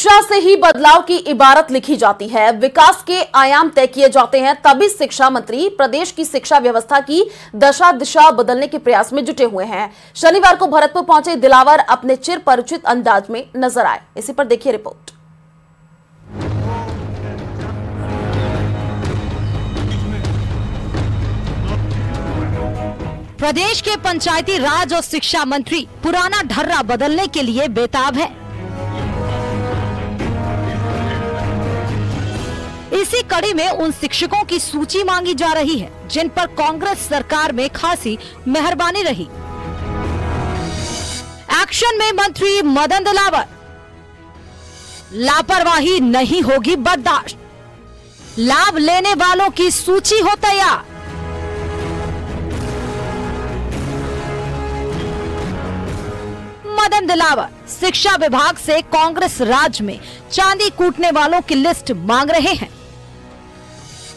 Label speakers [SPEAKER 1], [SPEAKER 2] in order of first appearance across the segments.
[SPEAKER 1] शिक्षा से ही बदलाव की इबारत लिखी जाती है, विकास के आयाम तय किए जाते हैं। तभी शिक्षा मंत्री प्रदेश की शिक्षा व्यवस्था की दशा दिशा बदलने के प्रयास में जुटे हुए हैं। शनिवार को भरतपुर पहुंचे दिलावर अपने चिर परिचित अंदाज में नजर आए। इसी पर देखिए रिपोर्ट।
[SPEAKER 2] प्रदेश के पंचायती राज और शिक्षा मंत्री पुराना ढर्रा बदलने के लिए बेताब है। इसी कड़ी में उन शिक्षकों की सूची मांगी जा रही है जिन पर कांग्रेस सरकार में खासी मेहरबानी रही। एक्शन में मंत्री मदन दिलावर, लापरवाही नहीं होगी बर्दाश्त, लाभ लेने वालों की सूची हो तैयार। मदन दिलावर शिक्षा विभाग से कांग्रेस राज में चांदी कूटने वालों की लिस्ट मांग रहे हैं,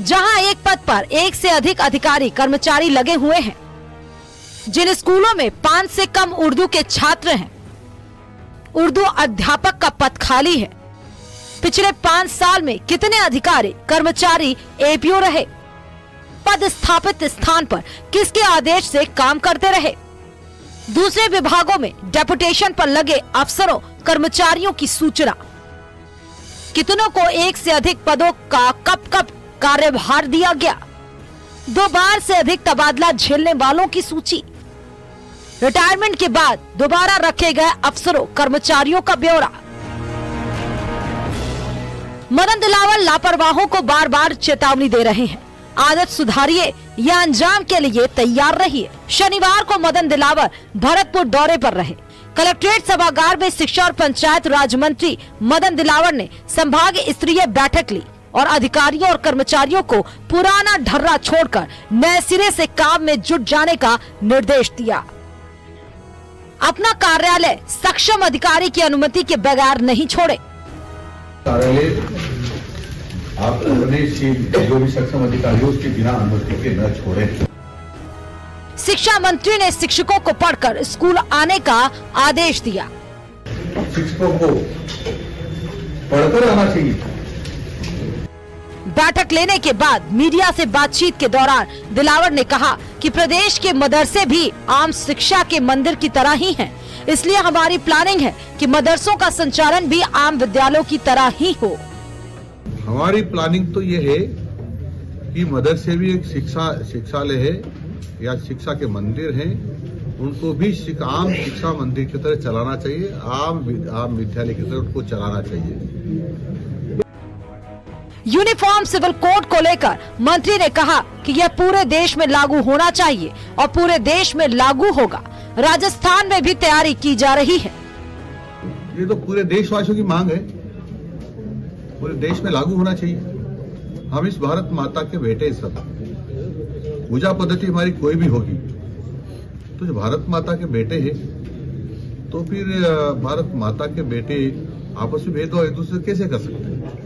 [SPEAKER 2] जहां एक पद पर एक से अधिक अधिकारी कर्मचारी लगे हुए हैं। जिन स्कूलों में 5 से कम उर्दू के छात्र हैं, उर्दू अध्यापक का पद खाली है। पिछले 5 साल में कितने अधिकारी कर्मचारी एपीओ रहे, पद स्थापित स्थान पर किसके आदेश से काम करते रहे। दूसरे विभागों में डेपुटेशन पर लगे अफसरों कर्मचारियों की सूचना, कितनों को एक से अधिक पदों का कब कब कार्यभार दिया गया, 2 बार से अधिक तबादला झेलने वालों की सूची, रिटायरमेंट के बाद दोबारा रखे गए अफसरों कर्मचारियों का ब्यौरा। मदन दिलावर लापरवाहों को बार बार चेतावनी दे रहे हैं, आदत सुधारिए या अंजाम के लिए तैयार रहिए। शनिवार को मदन दिलावर भरतपुर दौरे पर रहे। कलेक्ट्रेट सभागार में शिक्षा और पंचायत राज मंत्री मदन दिलावर ने संभाग स्तरीय बैठक ली और अधिकारियों और कर्मचारियों को पुराना ढर्रा छोड़कर नए सिरे से काम में जुट जाने का निर्देश दिया। अपना कार्यालय सक्षम अधिकारी की अनुमति के बगैर नहीं छोड़े।
[SPEAKER 3] आप जो भी सक्षम अधिकारी हो उसके बिना अनुमति के न छोड़ें।
[SPEAKER 2] शिक्षा मंत्री ने शिक्षकों को पढ़कर स्कूल आने का आदेश दिया।
[SPEAKER 3] शिक्षकों को पढ़कर आना चाहिए।
[SPEAKER 2] बैठक लेने के बाद मीडिया से बातचीत के दौरान दिलावर ने कहा कि प्रदेश के मदरसे भी आम शिक्षा के मंदिर की तरह ही हैं, इसलिए हमारी प्लानिंग है कि मदरसों का संचालन भी आम विद्यालयों की तरह ही हो।
[SPEAKER 3] हमारी प्लानिंग तो ये है कि मदरसे भी एक शिक्षालय है या शिक्षा के मंदिर हैं, उनको भी आम शिक्षा मंदिर की तरह चलाना चाहिए, आम विद्यालय की तरह उनको चलाना चाहिए।
[SPEAKER 2] यूनिफॉर्म सिविल कोड को लेकर मंत्री ने कहा कि यह पूरे देश में लागू होना चाहिए और पूरे देश में लागू होगा। राजस्थान में भी तैयारी की जा रही है।
[SPEAKER 3] ये तो पूरे देशवासियों की मांग है, पूरे देश में लागू होना चाहिए। हम इस भारत माता के बेटे सब, पूजा पद्धति हमारी कोई भी होगी तो जो भारत माता के बेटे हैं, तो फिर भारत माता के बेटे आपस में भेदभाव एक दूसरे कैसे कर सकते हैं,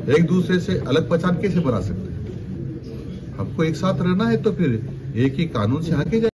[SPEAKER 3] एक दूसरे से अलग पहचान कैसे बना सकते हैं। हमको एक साथ रहना है तो फिर एक ही कानून से आगे जाए।